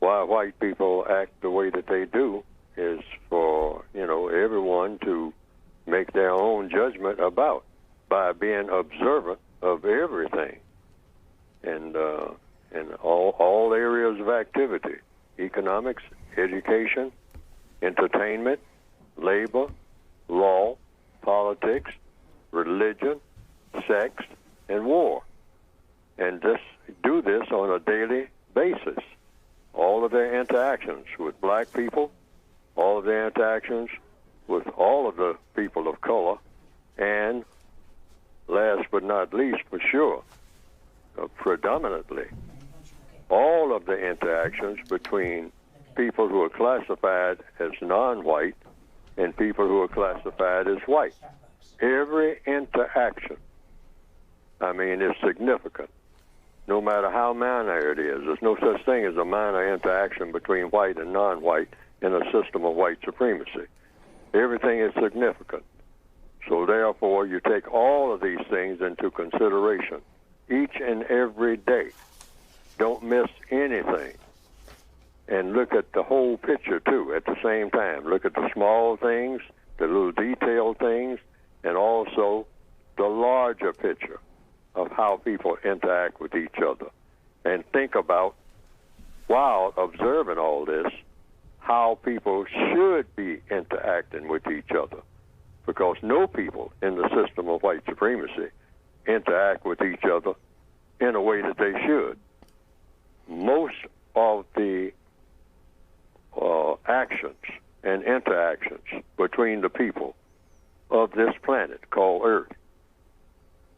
why white people act the way that they do is for, everyone to make their own judgment about by being observant of everything and all areas of activity, economics, education, entertainment, labor, law, politics, religion, sex, and war. And just do this on a daily basis. All of their interactions with black people, all of their interactions with all of the people of color, and last but not least, for sure, predominantly, all of the interactions between people who are classified as non-white and people who are classified as white. Every interaction, is significant, no matter how minor it is. There's no such thing as a minor interaction between white and non-white in a system of white supremacy. Everything is significant. So therefore, you take all of these things into consideration each and every day. Don't miss anything. And look at the whole picture, too, at the same time. Look at the small things, the little detailed things, and also the larger picture of how people interact with each other. And think about, while observing all this, how people should be interacting with each other. Because no people in the system of white supremacy interact with each other in a way that they should. Most of the actions and interactions between the people of this planet called Earth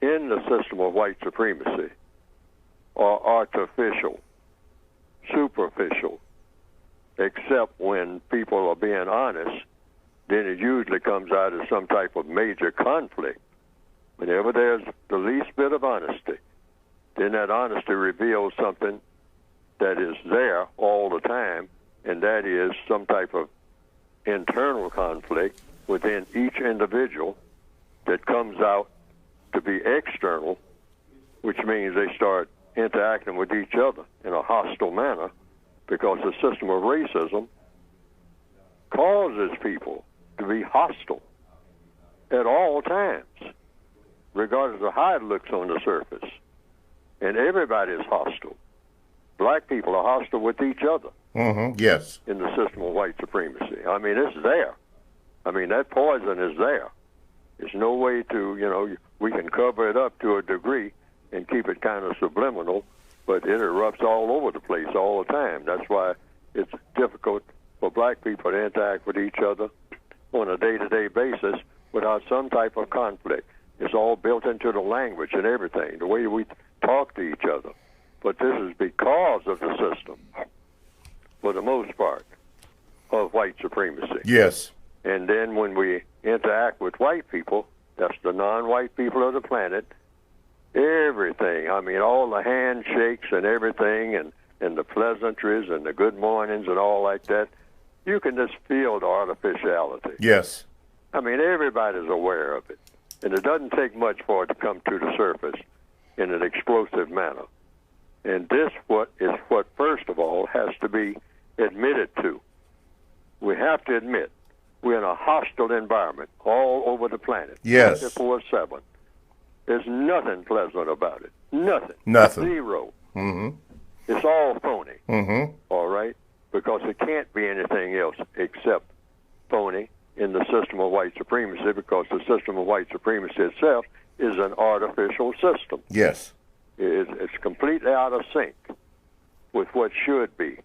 in the system of white supremacy are artificial, superficial, except when people are being honest, then it usually comes out as some type of major conflict. Whenever there's the least bit of honesty, then that honesty reveals something that is there all the time, and that is some type of internal conflict within each individual that comes out to be external, which means they start interacting with each other in a hostile manner, because the system of racism causes people to be hostile at all times, regardless of how it looks on the surface. And everybody is hostile. Black people are hostile with each other. Mm-hmm. Yes. In the system of white supremacy. It's there. That poison is there. There's no way to, we can cover it up to a degree and keep it kind of subliminal, but it erupts all over the place all the time. That's why it's difficult for black people to interact with each other on a day-to-day basis without some type of conflict. It's all built into the language and everything, the way we talk to each other. But this is because of the system, for the most part, of white supremacy. Yes. And then when we interact with white people, that's the non-white people of the planet, everything, all the handshakes and everything, and the pleasantries and the good mornings and all like that, you can just feel the artificiality. Yes. Everybody's aware of it. And it doesn't take much for it to come to the surface in an explosive manner. And this is what, first of all, has to be admitted to. We have to admit we're in a hostile environment all over the planet. Yes. 24/7. There's nothing pleasant about it. Nothing. Nothing. Zero. Mm-hmm. It's all phony. Mm-hmm. All right? Because it can't be anything else except phony in the system of white supremacy, because the system of white supremacy itself is an artificial system. Yes. It's completely out of sync with what should be,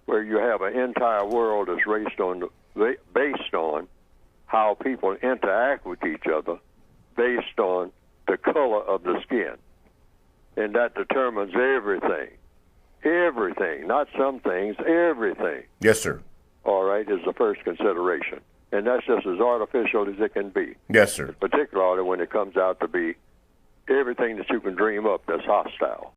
where you have an entire world that's based on how people interact with each other based on the color of the skin. And that determines everything. Everything, not some things, everything. Yes, sir. All right, is the first consideration. And that's just as artificial as it can be. Yes, sir. Particularly when it comes out to be everything that you can dream up that's hostile.